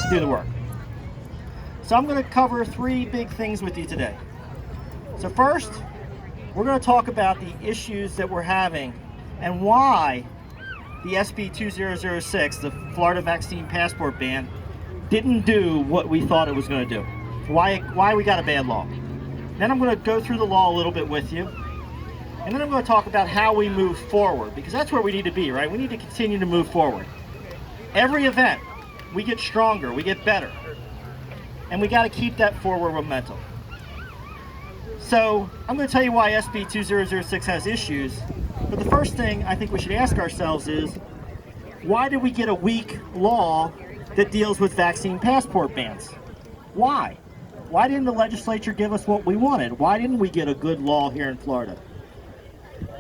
to do the work. So I'm going to cover 3 big things with you today. So first, we're going to talk about the issues that we're having and why the SB206, the Florida vaccine passport ban, didn't do what we thought it was going to do. Why we got a bad law. Then I'm going to go through the law a little bit with you. And then I'm going to talk about how we move forward, because that's where we need to be, right? We need to continue to move forward. Every event, we get stronger, we get better. And we got to keep that forward momentum. So I'm going to tell you why SB2006 has issues. But the first thing I think we should ask ourselves is, why did we get a weak law that deals with vaccine passport bans? Why? Why didn't the legislature give us what we wanted? Why didn't we get a good law here in Florida?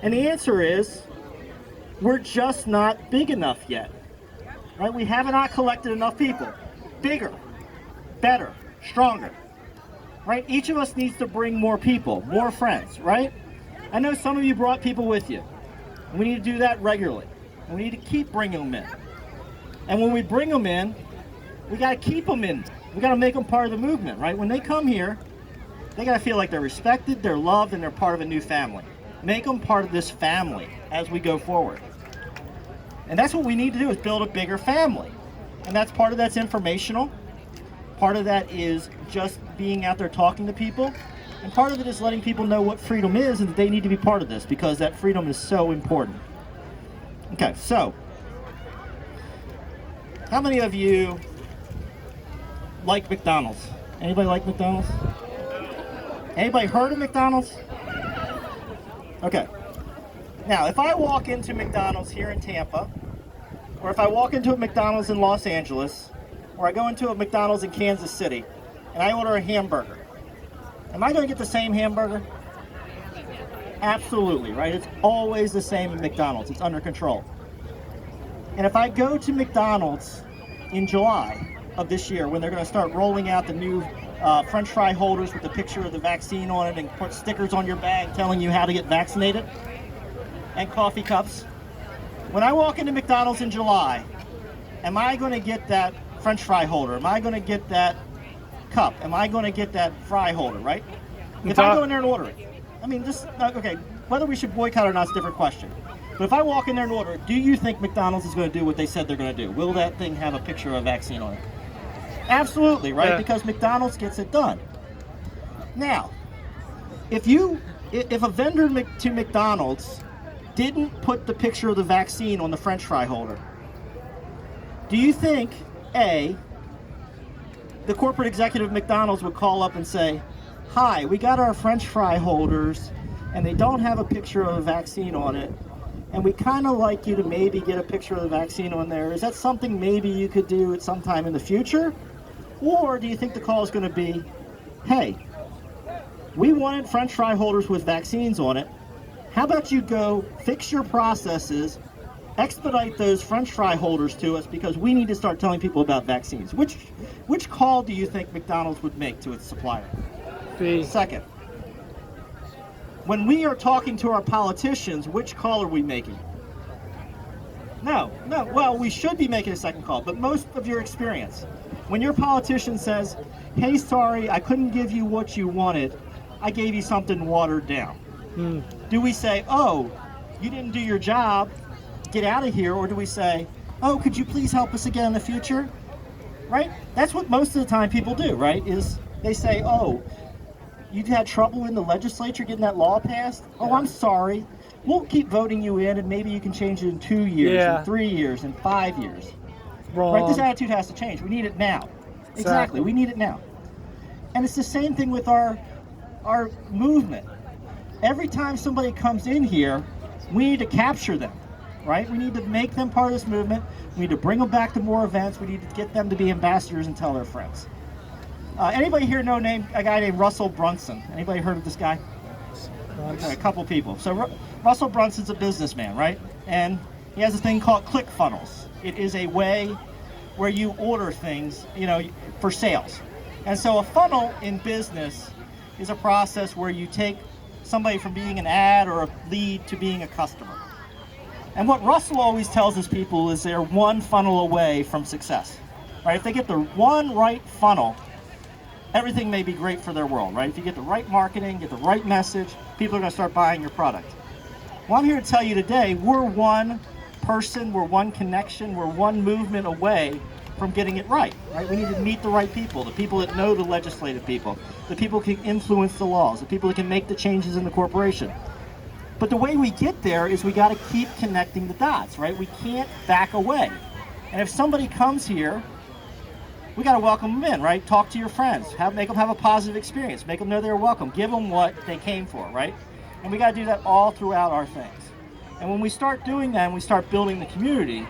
And the answer is, we're just not big enough yet. Right? We have not collected enough people. Bigger, better, stronger. Right? Each of us needs to bring more people, more friends, right? I know some of you brought people with you. And we need to do that regularly. And we need to keep bringing them in. And when we bring them in, we got to keep them in. We got to make them part of the movement, right? When they come here, they got to feel like they're respected, they're loved, and they're part of a new family. Make them part of this family as we go forward. And that's what we need to do, is build a bigger family. And that's part of that's informational. Part of that is just being out there talking to people. And part of it is letting people know what freedom is and that they need to be part of this, because that freedom is so important. Okay, so how many of you like McDonald's? Anybody like McDonald's? Anybody heard of McDonald's? Okay. Now, if I walk into McDonald's here in Tampa, or if I walk into a McDonald's in Los Angeles, or I go into a McDonald's in Kansas City, and I order a hamburger, am I going to get the same hamburger? Absolutely, right? It's always the same at McDonald's. It's under control. And if I go to McDonald's in July of this year, when they're going to start rolling out the new French fry holders with the picture of the vaccine on it and put stickers on your bag telling you how to get vaccinated, and coffee cups, when I walk into McDonald's in July, am I going to get that French fry holder? Am I going to get that cup? Am I going to get that fry holder, right? If I go in there and order it, I mean, just, okay, whether we should boycott or not is a different question. But if I walk in there and order it, do you think McDonald's is going to do what they said they're going to do? Will that thing have a picture of a vaccine on it? Absolutely, right? Yeah. Because McDonald's gets it done. Now, if a vendor to McDonald's didn't put the picture of the vaccine on the French fry holder, do you think, A, the corporate executive of McDonald's would call up and say, hi, we got our French fry holders and they don't have a picture of a vaccine on it, and we kind of like you to maybe get a picture of the vaccine on there. Is that something maybe you could do at some time in the future? Or do you think the call is going to be, hey, we wanted French fry holders with vaccines on it. How about you go fix your processes, expedite those French fry holders to us, because we need to start telling people about vaccines. Which call do you think McDonald's would make to its supplier? B. Second, when we are talking to our politicians, which call are we making? No, well, we should be making a second call, but most of your experience, when your politician says, hey, sorry, I couldn't give you what you wanted, I gave you something watered down. Do we say, oh, you didn't do your job, get out of here, or do we say, oh, could you please help us again in the future? Right? That's what most of the time people do, right? Is they say, oh, you've had trouble in the legislature getting that law passed? Oh, I'm sorry. We'll keep voting you in, and maybe you can change it in 2 years, in 3 years, in 5 years. Wrong. Right? This attitude has to change. We need it now. Exactly. We need it now. And it's the same thing with our movement. Every time somebody comes in here, we need to capture them, right? We need to make them part of this movement. We need to bring them back to more events. We need to get them to be ambassadors and tell their friends. Anybody here know a guy named Russell Brunson? Anybody heard of this guy? Okay, a couple people. So Russell Brunson's a businessman, right? And he has a thing called ClickFunnels. It is a way where you order things, for sales. And so a funnel in business is a process where you take somebody from being an ad or a lead to being a customer. And what Russell always tells his people is they're one funnel away from success. right? If they get the one right funnel, everything may be great for their world, right? If you get the right marketing, get the right message, people are going to start buying your product. Well, I'm here to tell you today, we're one person, we're one connection, we're one movement away from getting it right? We need to meet the right people, the people that know the legislative people, the people who can influence the laws, the people that can make the changes in the corporation. But the way we get there is we got to keep connecting the dots, right? We can't back away. And if somebody comes here, we got to welcome them in, right? Talk to your friends, make them have a positive experience, make them know they're welcome, give them what they came for, right? And we got to do that all throughout our things. And when we start doing that and we start building the community,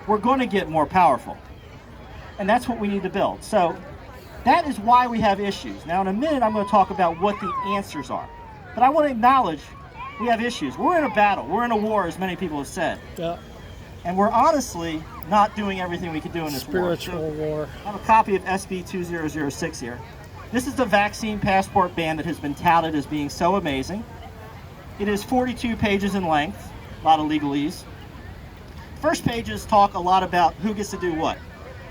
we're going to get more powerful. And that's what we need to build. So that is why we have issues. Now in a minute, I'm going to talk about what the answers are. But I want to acknowledge we have issues. We're in a battle. We're in a war, as many people have said. Yeah. And we're honestly not doing everything we could do in this spiritual war. I have a copy of SB206 here. This is the vaccine passport ban that has been touted as being so amazing. It is 42 pages in length, a lot of legalese. First pages talk a lot about who gets to do what.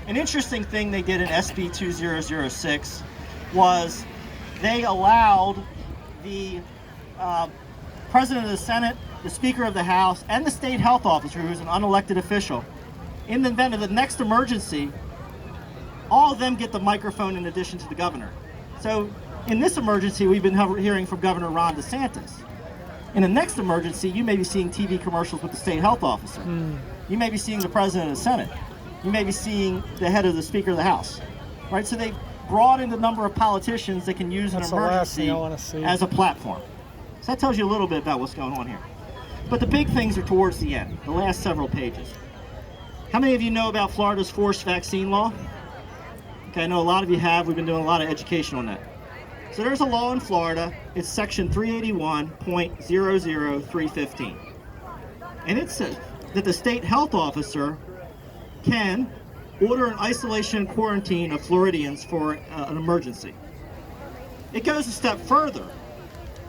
An interesting thing they did in SB2006 was they allowed the President of the Senate, the Speaker of the House, and the state health officer, who's an unelected official, in the event of the next emergency, all of them get the microphone in addition to the governor. So in this emergency, we've been hearing from Governor Ron DeSantis. In the next emergency, you may be seeing TV commercials with the state health officer. You may be seeing the President of the Senate. You may be seeing the head of the Speaker of the House, right? So they've broadened the number of politicians that can use an emergency as a platform. So that tells you a little bit about what's going on here. But the big things are towards the end, the last several pages. How many of you know about Florida's forced vaccine law? Okay, I know a lot of you have. We've been doing a lot of education on that. So there's a law in Florida. It's section 381.00315. And it says that the state health officer can order an isolation and quarantine of Floridians for an emergency. It goes a step further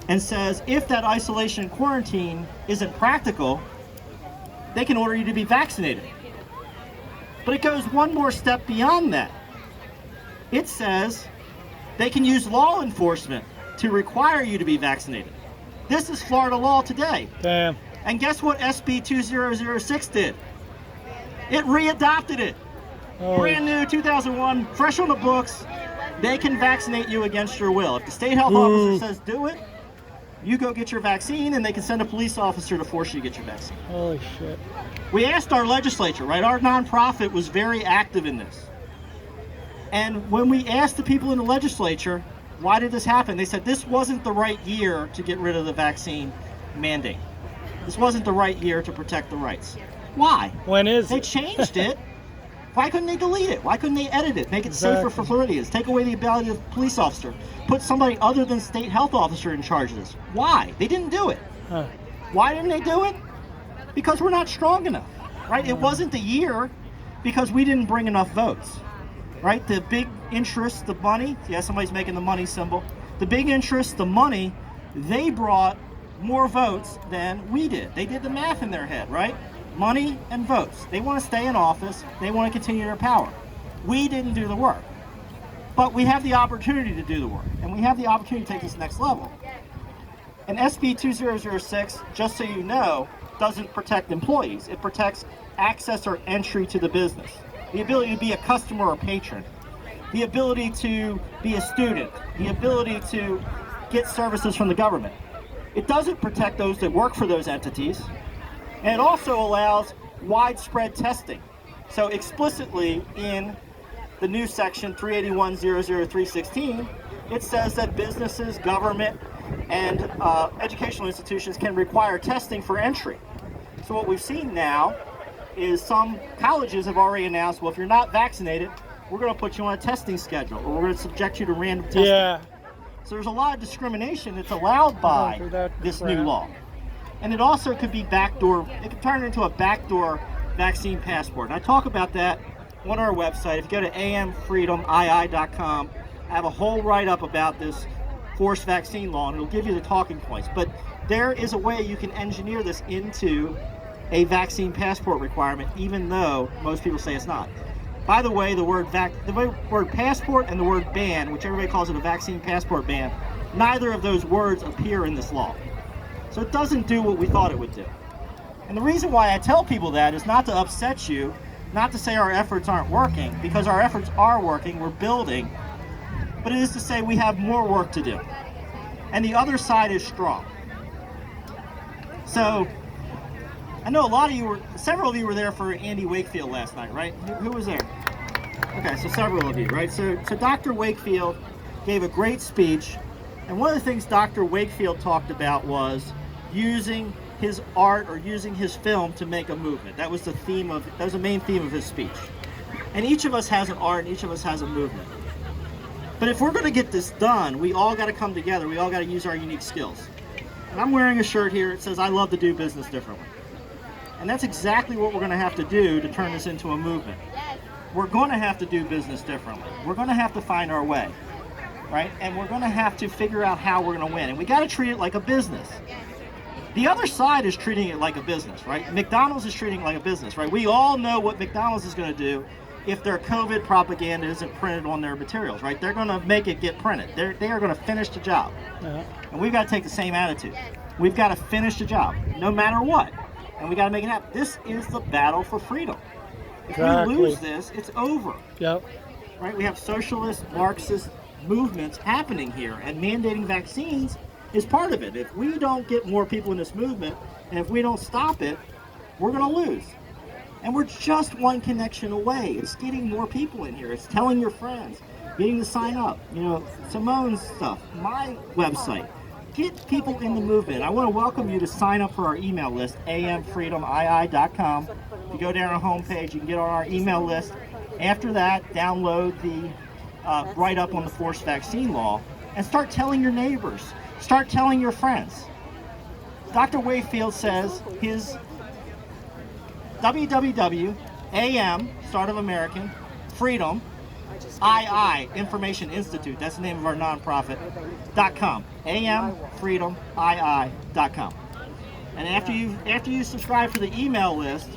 and says if that isolation and quarantine isn't practical, they can order you to be vaccinated. But it goes one more step beyond that. It says they can use law enforcement to require you to be vaccinated. This is Florida law today. Damn. And guess what SB 2006 did? It readopted it. Brand new, 2001, fresh on the books. They can vaccinate you against your will. If the state health officer says do it, you go get your vaccine, and they can send a police officer to force you to get your vaccine. Holy shit. We asked our legislature, right? Our nonprofit was very active in this. And when we asked the people in the legislature, why did this happen? They said this wasn't the right year to get rid of the vaccine mandate. This wasn't the right year to protect the rights. Why? When is They it? changed it. Why couldn't they delete it? Why couldn't they edit it? Make it safer for Floridians. Take away the ability of the police officer. Put somebody other than state health officer in charge of this. Why? They didn't do it. Why didn't they do it? Because we're not strong enough, right? It wasn't the year because we didn't bring enough votes, right? The big interest, the money, yeah, somebody's making the money symbol. The big interest, the money, they brought more votes than we did. They did the math in their head, right? Money and votes. They want to stay in office. They want to continue their power. We didn't do the work. But we have the opportunity to do the work, and we have the opportunity to take this next level. And SB 2006, just so you know, doesn't protect employees. It protects access or entry to the business. The ability to be a customer or patron. The ability to be a student. The ability to get services from the government. It doesn't protect those that work for those entities. And it also allows widespread testing. So explicitly in the new section 381.00316, it says that businesses, government, and educational institutions can require testing for entry. So what we've seen now is some colleges have already announced, well, if you're not vaccinated, we're going to put you on a testing schedule, or we're going to subject you to random testing. Yeah. So there's a lot of discrimination that's allowed by this new law. And it also could be backdoor, it could turn into a backdoor vaccine passport. And I talk about that on our website. If you go to amfreedomii.com, I have a whole write-up about this forced vaccine law, and it'll give you the talking points. But there is a way you can engineer this into a vaccine passport requirement, even though most people say it's not. By the way, the word passport and the word ban, which everybody calls it a vaccine passport ban, neither of those words appear in this law. So it doesn't do what we thought it would do. And the reason why I tell people that is not to upset you, not to say our efforts aren't working, because our efforts are working, we're building, but it is to say we have more work to do. And the other side is strong. So, I know several of you were there for Andy Wakefield last night, right? Who was there? Okay, so several of you, right? So Dr. Wakefield gave a great speech, and one of the things Dr. Wakefield talked about was using his art or using his film to make a movement. That was the main theme of his speech. And each of us has an art, and each of us has a movement. But if we're going to get this done, we all got to come together. We all got to use our unique skills. And I'm wearing a shirt here. It says, "I love to do business differently." And that's exactly what we're going to have to do to turn this into a movement. We're going to have to do business differently. We're going to have to find our way, right? And we're going to have to figure out how we're going to win. And we got to treat it like a business. The other side is treating it like a business, right? McDonald's is treating it like a business, right? We all know what McDonald's is going to do if their COVID propaganda isn't printed on their materials, right? They're going to make it get printed. They are going to finish the job. And we've got to take the same attitude. We've got to finish the job, no matter what. And we got to make it happen. This is the battle for freedom. If we lose this, it's over. Yep. Right? We have socialist, Marxist movements happening here, and mandating vaccines is part of it. If we don't get more people in this movement, and if we don't stop it, we're going to lose. And we're just one connection away. It's getting more people in here. It's telling your friends, getting to sign up. You know, Simone's stuff, my website. Get people in the movement. I want to welcome you to sign up for our email list, amfreedomii.com. If you go down our homepage, you can get on our email list. After that, download the write-up on the forced vaccine law and start telling your neighbors. Start telling your friends. Dr. Wakefield says his www.am, start of American, freedom, II, Information Institute, that's the name of our nonprofit, .com, amfreedomii.com. And after you subscribe for the email list,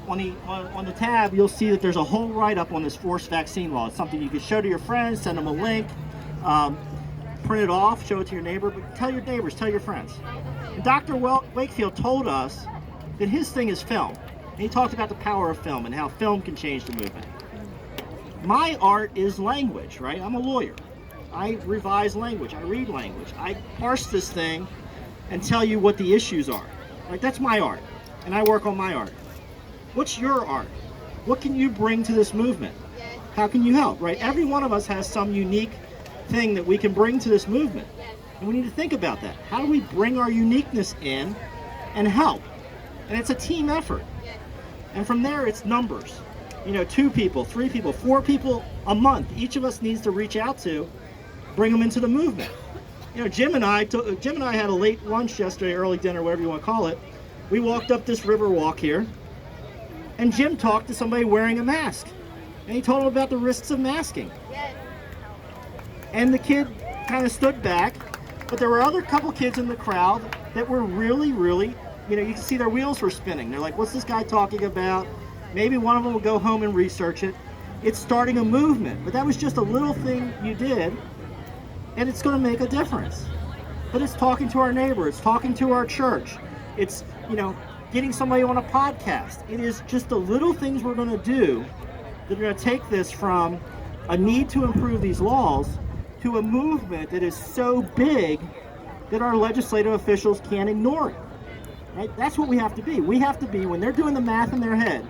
on the tab, you'll see that there's a whole write-up on this forced vaccine law. It's something you can show to your friends, send them a link, print it off, show it to your neighbor, but tell your neighbors, tell your friends. And Dr. Wakefield told us that his thing is film. And he talked about the power of film and how film can change the movement. My art is language, right? I'm a lawyer. I revise language, I read language. I parse this thing and tell you what the issues are. Right? That's my art, and I work on my art. What's your art? What can you bring to this movement? How can you help, right? Every one of us has some unique thing that we can bring to this movement. And we need to think about that. How do we bring our uniqueness in and help? And it's a team effort. And from there, it's numbers. You know, 2 people, 3 people, 4 people a month. Each of us needs to reach out to, bring them into the movement. You know, Jim and I had a late lunch yesterday, early dinner, whatever you want to call it. We walked up this river walk here, and Jim talked to somebody wearing a mask. And he told him about the risks of masking. And the kid kind of stood back, but there were other couple kids in the crowd that were really, you know, you can see their wheels were spinning. They're like, what's this guy talking about? Maybe one of them will go home and research it. It's starting a movement, but that was just a little thing you did, and it's going to make a difference. But it's talking to our neighbor, it's talking to our church, it's, you know, getting somebody on a podcast. It is just the little things we're going to do that are going to take this from a need to improve these laws to a movement that is so big that our legislative officials can't ignore it. Right? That's what we have to be. We have to be, when they're doing the math in their head,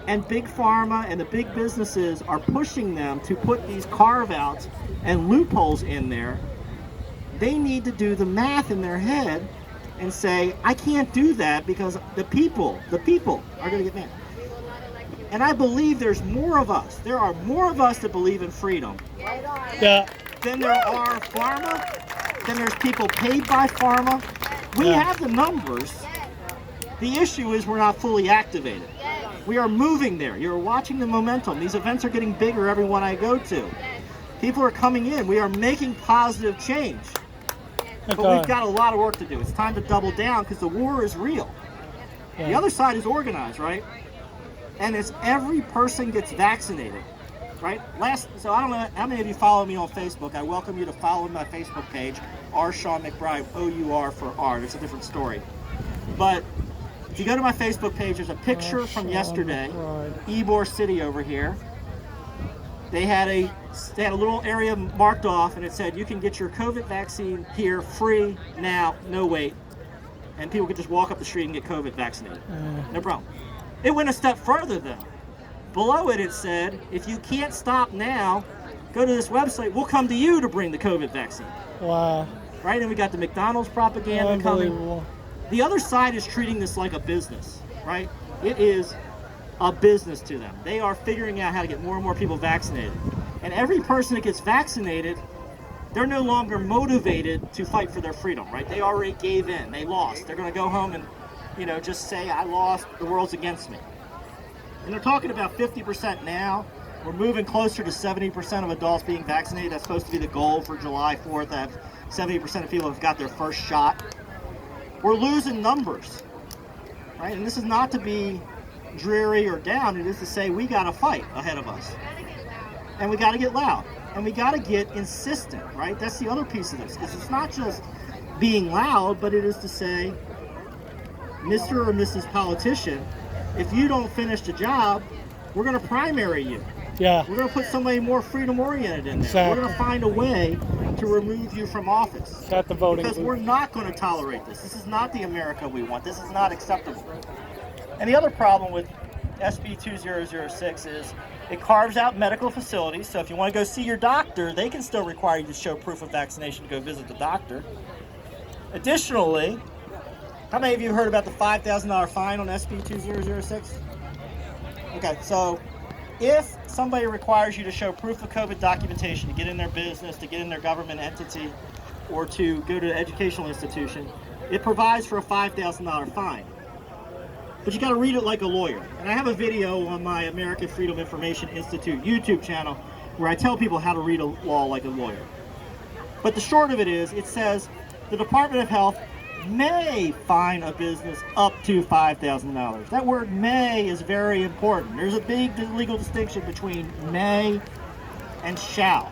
and big pharma and the big businesses are pushing them to put these carve-outs and loopholes in there, they need to do the math in their head and say, I can't do that because the people are going to get mad. And I believe there's more of us. There are more of us that believe in freedom than there are pharma, than there's people paid by pharma. We have the numbers. The issue is we're not fully activated. We are moving there. You're watching the momentum. These events are getting bigger every one I go to. People are coming in. We are making positive change. But we've got a lot of work to do. It's time to double down because the war is real. The other side is organized, right? and it's every person gets vaccinated, right? So I don't know how many of you follow me on Facebook. I welcome you to follow my Facebook page, Shawn McBride, O-U-R for R. It's a different story. But if you go to my Facebook page, there's a picture from yesterday, Ybor City over here. They had a little area marked off, and it said, you can get your COVID vaccine here free now, no wait. And people could just walk up the street and get COVID vaccinated. No problem. It went a step further though. Below it, it said, if you can't stop now, go to this website, we'll come to you to bring the COVID vaccine. Wow. Right, and we got the McDonald's propaganda coming. The other side is treating this like a business, right? It is a business to them. They are figuring out how to get more and more people vaccinated. And every person that gets vaccinated, they're no longer motivated to fight for their freedom, right? They already gave in, they lost. They're gonna go home and, just say, I lost, the world's against me. And they're talking about 50% now. We're moving closer to 70% of adults being vaccinated. That's supposed to be the goal for July 4th, that 70% of people have got their first shot. We're losing numbers, right? And this is not to be dreary or down. It is to say we got to fight ahead of us. And we got to get loud. And we got to get insistent, right? That's the other piece of this. It's not just being loud, but it is to say, Mr. or Mrs. Politician, if you don't finish the job, we're going to primary you. Yeah. We're going to put somebody more freedom-oriented in there. Exactly. We're going to find a way to remove you from office. Got the voting because booth. We're not going to tolerate this. This is not the America we want. This is not acceptable. And the other problem with SB206 is it carves out medical facilities. So if you want to go see your doctor, they can still require you to show proof of vaccination to go visit the doctor. Additionally, how many of you heard about the $5,000 fine on SB206? Okay, so if somebody requires you to show proof of COVID documentation to get in their business, to get in their government entity, or to go to an educational institution, it provides for a $5,000 fine. But you got to read it like a lawyer. And I have a video on my American Freedom Information Institute YouTube channel where I tell people how to read a law like a lawyer. But the short of it is, it says the Department of Health may fine a business up to $5,000. That word may is very important. There's a big legal distinction between may and shall.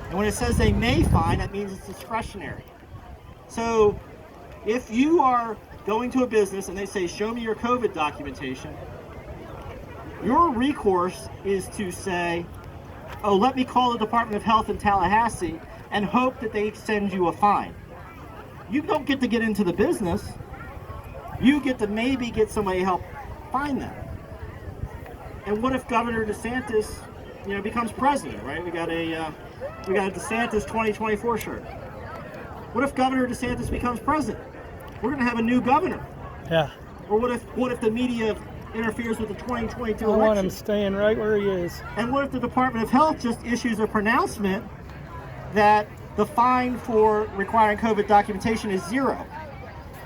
And when it says they may fine, that means it's discretionary. So if you are going to a business and they say, show me your COVID documentation, your recourse is to say, oh, let me call the Department of Health in Tallahassee and hope that they send you a fine. You don't get to get into the business. You get to maybe get somebody to help find them. And what if Governor DeSantis, becomes president, right? We got a DeSantis 2024 shirt. What if Governor DeSantis becomes president? We're going to have a new governor. Yeah. Or what if the media interferes with the 2022 election? I want him staying right where he is. And what if the Department of Health just issues a pronouncement that the fine for requiring COVID documentation is $0?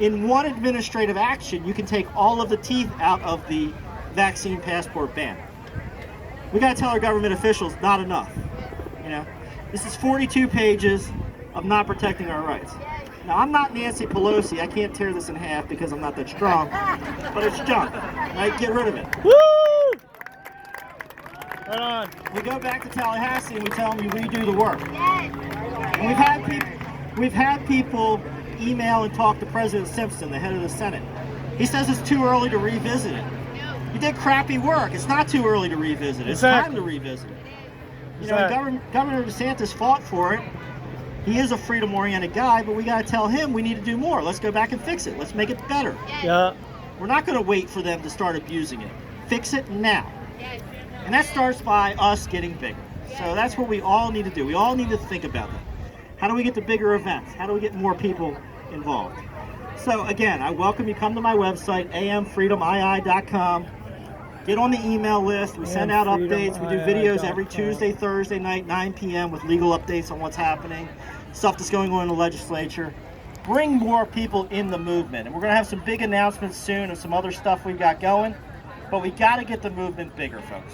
In one administrative action, you can take all of the teeth out of the vaccine passport ban. We got to tell our government officials, not enough. This is 42 pages of not protecting our rights. Now, I'm not Nancy Pelosi. I can't tear this in half because I'm not that strong, but it's junk. Right? Get rid of it. Woo! Right on. We go back to Tallahassee and we tell them you redo the work. And we've had people email and talk to President Simpson, the head of the Senate. He says it's too early to revisit it. You did crappy work. It's not too early to revisit it. It's time to revisit it. Governor DeSantis fought for it. He is a freedom-oriented guy, but we got to tell him we need to do more. Let's go back and fix it. Let's make it better. Yeah. We're not going to wait for them to start abusing it. Fix it now. And that starts by us getting bigger. So that's what we all need to do. We all need to think about that. How do we get to bigger events? How do we get more people involved? So again, I welcome you. Come to my website, amfreedomii.com. Get on the email list. We send out updates. We do videos every Tuesday, Thursday night, 9 p.m. with legal updates on what's happening, stuff that's going on in the legislature. Bring more people in the movement. And we're going to have some big announcements soon of some other stuff we've got going. But we got to get the movement bigger, folks.